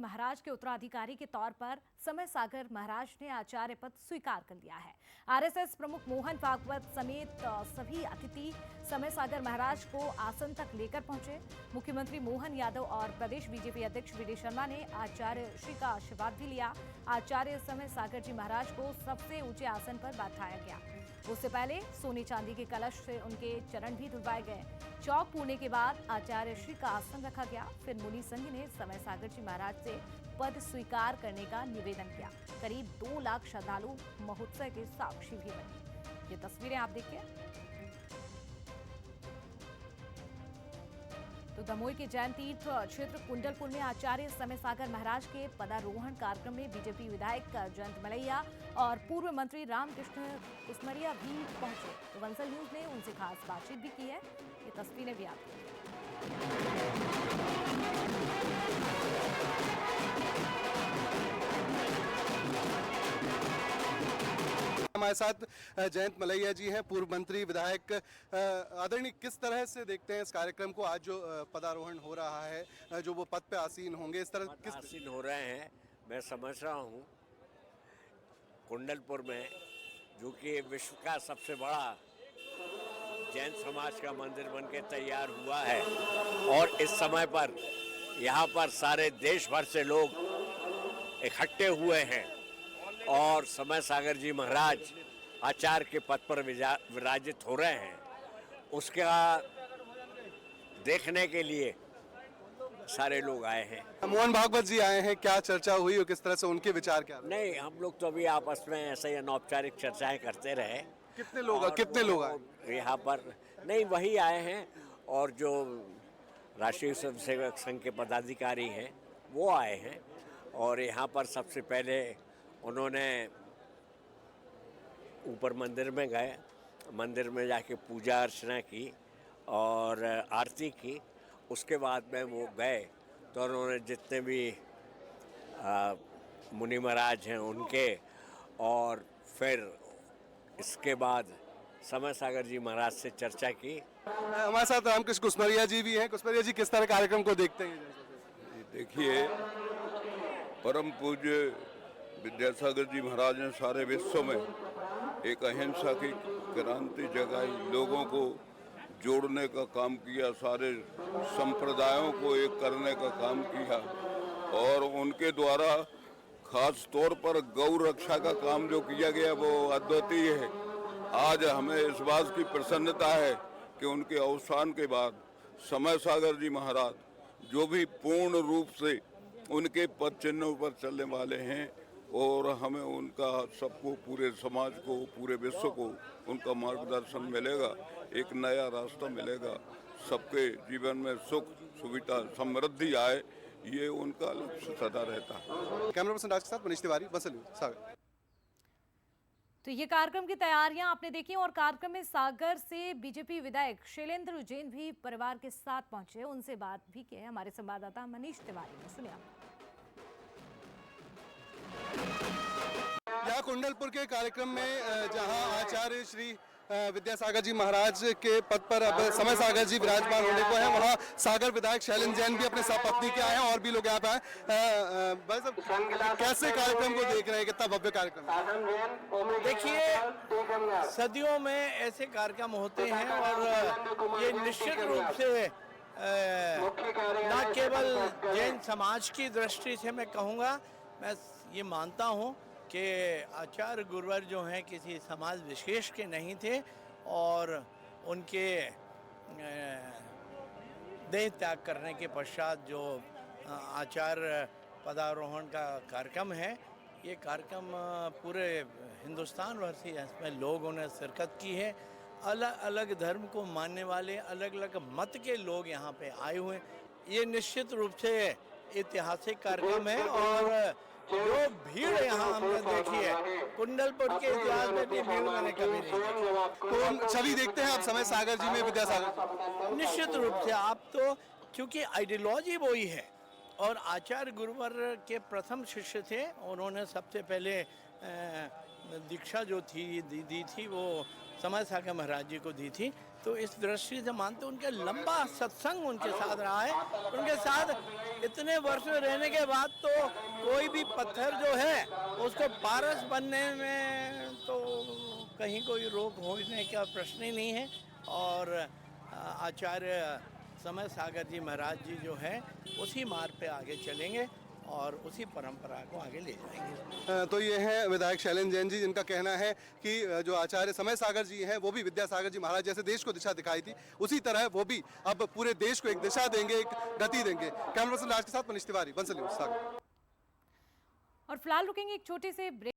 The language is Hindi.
महाराज के उत्तराधिकारी के तौर पर समय सागर महाराज ने आचार्य पद स्वीकार कर लिया है। आरएसएस प्रमुख मोहन भागवत समेत सभी अतिथि समय सागर महाराज को आसन तक लेकर पहुंचे। मुख्यमंत्री मोहन यादव और प्रदेश बीजेपी अध्यक्ष वी डी शर्मा ने आचार्य श्री का आशीर्वाद भी लिया। आचार्य समय सागर जी महाराज को सबसे ऊंचे आसन पर बैठाया गया। उससे पहले सोने चांदी के कलश से उनके चरण भी धुलवाए गए। चौक पूरने के बाद आचार्य श्री का आसन रखा गया। फिर मुनि संघ ने समय सागर जी महाराज से पद स्वीकार करने का निवेदन किया। करीब 2 लाख श्रद्धालु महोत्सव के साक्षी भी बने। ये तस्वीरें आप देखिए। तो दमोह के जैन तीर्थ क्षेत्र कुंडलपुर में आचार्य समय सागर महाराज के पदारोहण कार्यक्रम में बीजेपी विधायक जयंत मलैया और पूर्व मंत्री रामकृष्ण कुसमरिया भी पहुंचे। तो वंसल न्यूज ने उनसे खास बातचीत भी की है। ये तस्वीरें भी आपको हमारे साथ जयंत मलैया जी हैं, पूर्व मंत्री विधायक। आदरणीय, किस तरह से देखते हैं इस कार्यक्रम को? आज जो पदारोहण हो रहा है, जो वो पद पे आसीन होंगे, इस तरह किस आसीन हो रहे हैं, मैं समझ रहा हूँ कुंडलपुर में, जो कि विश्व का सबसे बड़ा जैन समाज का मंदिर बनके तैयार हुआ है और इस समय पर यहाँ पर सारे देश भर से लोग इकट्ठे हुए हैं और समय सागर जी महाराज आचार्य के पद पर विराजित हो रहे हैं। उसका देखने के लिए सारे लोग आए हैं। मोहन भागवत जी आए हैं, क्या चर्चा हुई और किस तरह से उनके विचार क्या? नहीं, हम लोग तो अभी आपस में ऐसे ही अनौपचारिक चर्चाएं करते रहे। कितने लोग आए यहाँ पर? नहीं, वही आए हैं और जो राष्ट्रीय स्वयंसेवक संघ के पदाधिकारी हैं वो आए हैं। और यहाँ पर सबसे पहले उन्होंने ऊपर मंदिर में गए, मंदिर में जाके पूजा अर्चना की और आरती की। उसके बाद में वो गए तो उन्होंने जितने भी मुनि महाराज हैं उनके, और फिर इसके बाद समय सागर जी महाराज से चर्चा की। हमारे साथ रामकृष्ण कुसमरिया जी भी हैं। कुसमरिया जी, किस तरह कार्यक्रम को देखते हैं? देखिए, परम पूज्य विद्यासागर जी महाराज ने सारे विश्व में एक अहिंसा की क्रांति जगाई, लोगों को जोड़ने का काम किया, सारे संप्रदायों को एक करने का काम किया और उनके द्वारा खास तौर पर गौ रक्षा का काम जो किया गया वो अद्वितीय है। आज हमें इस बात की प्रसन्नता है कि उनके अवसान के बाद समय सागर जी महाराज जो भी पूर्ण रूप से उनके पद चिन्हों पर चलने वाले हैं और हमें उनका, सबको, पूरे समाज को, पूरे विश्व को उनका मार्गदर्शन मिलेगा, एक नया रास्ता मिलेगा, सबके जीवन में सुख सुविधा समृद्धि आए, ये उनका लक्ष्य सदा रहता है। कैमरा पर्सन राज के साथ मनीष तिवारी, वंसल न्यूज, सागर। तो ये कार्यक्रम की तैयारियां आपने देखी और कार्यक्रम में सागर से बीजेपी विधायक शैलेंद्र जैन भी परिवार के साथ पहुंचे। उनसे बात भी की है हमारे संवाददाता मनीष तिवारी ने। सुनिए आप। यहाँ कुंडलपुर के कार्यक्रम में जहां आचार्य श्री विद्यासागर जी महाराज के पद पर अब समय सागर जी विराजमान होने को है, वहाँ सागर विधायक शैलेंद्र जैन भी अपने सपत्नी के आए हैं और भी लोग यहाँ पे आए। भाई साहब, कैसे कार्यक्रम को देख रहे हैं? कितना भव्य कार्यक्रम है? देखिए, सदियों में ऐसे कार्यक्रम होते हैं और ये निश्चित रूप से न केवल जैन समाज की दृष्टि से मैं कहूँगा, मैं ये मानता हूँ कि आचार्य गुरुवर जो हैं किसी समाज विशेष के नहीं थे और उनके देह त्याग करने के पश्चात जो आचार्य पदारोहण का कार्यक्रम है, ये कार्यक्रम पूरे हिंदुस्तान भर से इसमें लोगों ने शिरकत की है। अलग अलग धर्म को मानने वाले, अलग अलग मत के लोग यहाँ पे आए हुए हैं। ये निश्चित रूप से ऐतिहासिक कार्यक्रम है और जो भीड़ यहाँ हमने देखी है, कुंडलपुर के इतिहास में भी भीड़ मैंने कभी नहीं देखी। तो हम छवि देखते हैं आप समय सागर जी में विद्यासागर। निश्चित रूप से आप तो, क्योंकि आइडियोलॉजी वही है और आचार्य गुरुवर के प्रथम शिष्य थे। उन्होंने सबसे पहले दीक्षा जो थी दी थी वो समय सागर महाराज जी को दी थी। तो इस दृष्टि से मानते उनके लंबा सत्संग उनके साथ रहा है। उनके साथ इतने वर्षों रहने के बाद तो कोई भी पत्थर जो है उसको पारस बनने में तो कहीं कोई रोक होने का प्रश्न ही नहीं है। और आचार्य समय सागर जी महाराज जी जो हैं उसी मार्ग पे आगे चलेंगे और उसी परंपरा को आगे ले जाएंगे। तो ये हैं विधायक शैलेंद्र जैन जी, जिनका कहना है कि जो आचार्य समय सागर जी हैं वो भी विद्यासागर जी महाराज जैसे देश को दिशा दिखाई थी, उसी तरह वो भी अब पूरे देश को एक दिशा देंगे, एक गति देंगे। कैमरा पर्सन राज के साथ मनीष तिवारी, बंसल न्यूज़, सागर। और फिलहाल रुकेंगे एक छोटे से ब्रेक।